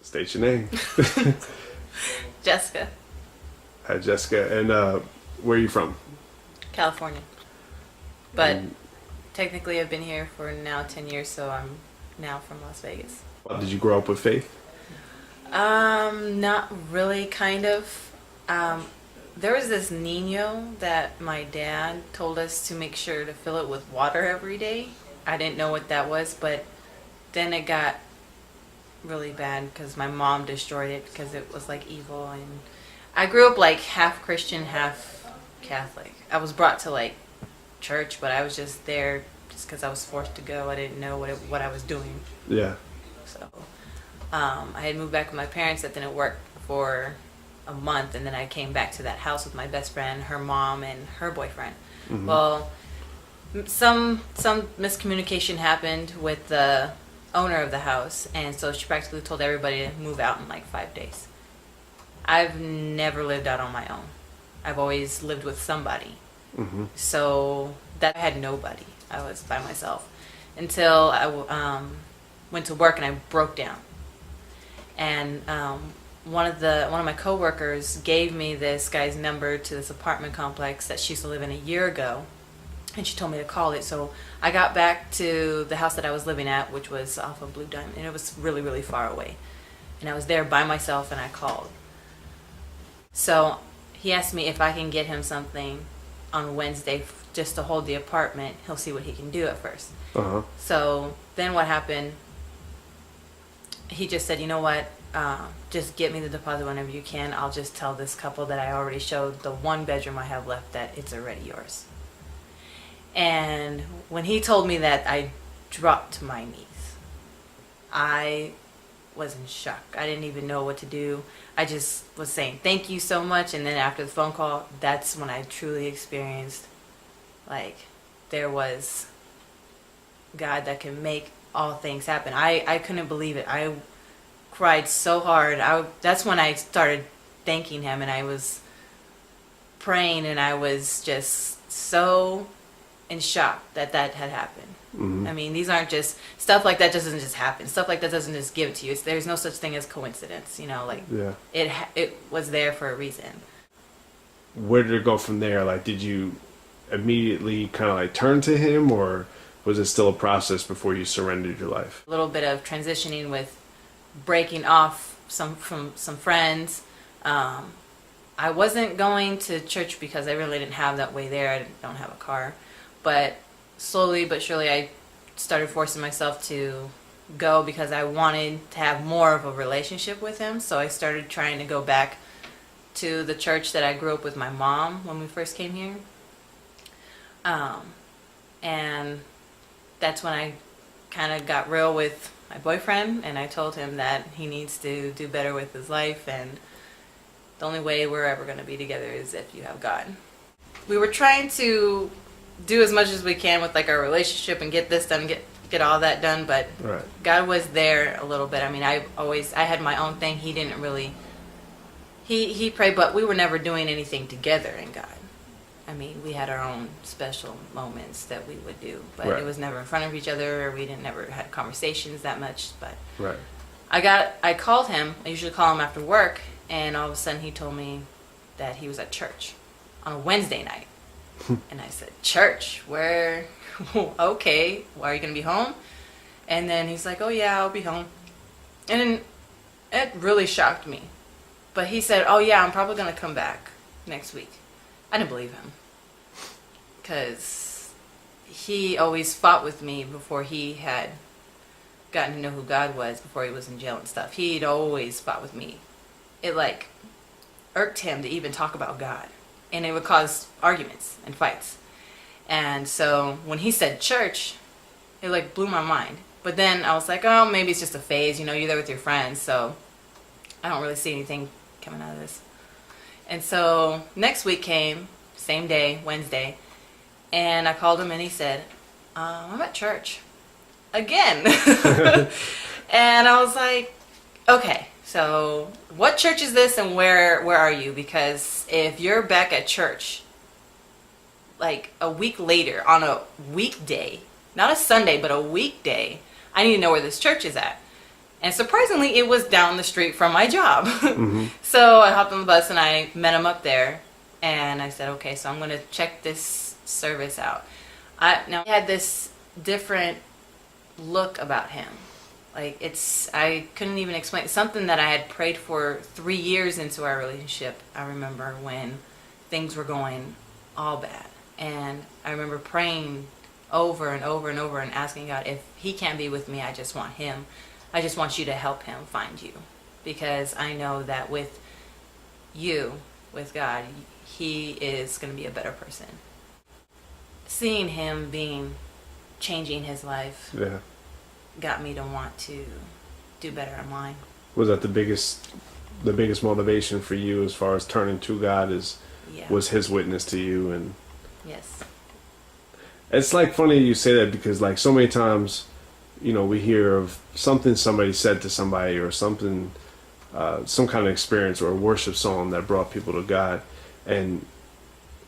State your name. Jessica, Hi, Jessica. And where are you from? California. But And, technically I've been here for now 10 years, so I'm now from Las Vegas. did you grow up with faith? Not really, kind of. There was this Nino that my dad told us to make sure to fill it with water every day. I didn't know what that was, but then it got really bad because my mom destroyed it because it was like evil. And I grew up like half Christian, half Catholic. I was brought to like church, but I was just there just because I was forced to go. I didn't know what I was doing. Yeah. So I had moved back with my parents. That didn't work for a month, and then I came back to that house with my best friend, her mom, and her boyfriend. Mhm. Well, some miscommunication happened with the owner of the house, and so she practically told everybody to move out in like 5 days. I've never lived out on my own. I've always lived with somebody. Mm-hmm. So that I had nobody. I was by myself until I went to work and I broke down. And one of my coworkers gave me this guy's number to this apartment complex that she used to live in a year ago, and she told me to call it. So I got back to the house that I was living at, which was off of Blue Diamond, and it was really, really far away. And I was there by myself, and I called. So he asked me if I can get him something on Wednesday just to hold the apartment. He'll see what he can do at first. Uh-huh. So then what happened, he just said, you know what, just get me the deposit whenever you can. I'll just tell this couple that I already showed the one bedroom I have left that it's already yours. And when he told me that, I dropped to my knees. I was in shock. I didn't even know what to do. I just was saying thank you so much, and then after the phone call, that's when I truly experienced like there was God that can make all things happen. I couldn't believe it. I cried so hard. That's when I started thanking him, and I was praying, and I was just so in shock that that had happened. Mm-hmm. I mean, these aren't just stuff like that doesn't just happen. Stuff like that doesn't just give it to you. There's no such thing as coincidence, you know, like Yeah. it was there for a reason. Where did it go from there? Like, did you immediately kind of like turn to him, or was it still a process before you surrendered your life? A little bit of transitioning with breaking off from some friends. I wasn't going to church because I really didn't have that way there. I don't have a car. But slowly but surely I started forcing myself to go because I wanted to have more of a relationship with him. So I started trying to go back to the church that I grew up with my mom when we first came here. And that's when I kind of got real with my boyfriend, and I told him that he needs to do better with his life, and the only way we're ever going to be together is if you have God. We were trying to do as much as we can with like our relationship and get this done, get all that done, but Right. God was there a little bit. I mean, I had my own thing. He didn't really, he prayed, but we were never doing anything together in God. I mean, we had our own special moments that we would do, but Right. it was never in front of each other, or we didn't never had conversations that much. But Right. I called him. I usually call him after work, and all of a sudden he told me that he was at church on a Wednesday night. And I said, church? Where? Okay. Why are you going to be home? And then he's like, oh yeah, I'll be home. And it really shocked me. But he said, oh yeah, I'm probably going to come back next week. I didn't believe him. Because he always fought with me before he had gotten to know who God was, before he was in jail and stuff. He'd always fought with me. It like irked him to even talk about God. And it would cause arguments and fights. And so when he said church, it like blew my mind. But then I was like, oh, maybe it's just a phase. You know, you're there with your friends, so I don't really see anything coming out of this. And so next week came, same day, Wednesday, and I called him and he said, I'm at church again. And I was like, okay, so what church is this and where are you? Because if you're back at church like a week later on a weekday, not a Sunday, but a weekday, I need to know where this church is at. And surprisingly, it was down the street from my job. So I hopped on the bus and I met him up there. And I said, okay, so I'm going to check this service out. Now, he had this different look about him. Like, I couldn't even explain. Something that I had prayed for 3 years into our relationship. I remember when things were going all bad. And I remember praying over and over and over and asking God, if he can't be with me, I just want him. I just want you to help him find you. Because I know that with you, with God, he is going to be a better person. Seeing him changing his life Yeah. got me to want to do better in mine. Was that the biggest motivation for you as far as turning to God Yeah. was his witness to you? And Yes. it's like funny you say that, because like so many times, we hear of something somebody said to somebody, or something, some kind of experience or a worship song that brought people to God. And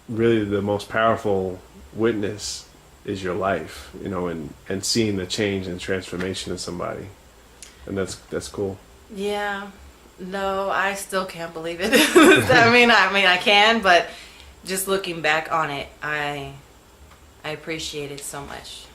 really the most powerful witness is your life, and seeing the change and transformation in somebody. And that's cool. Yeah. No, I still can't believe it. I can, but just looking back on it, I appreciate it so much.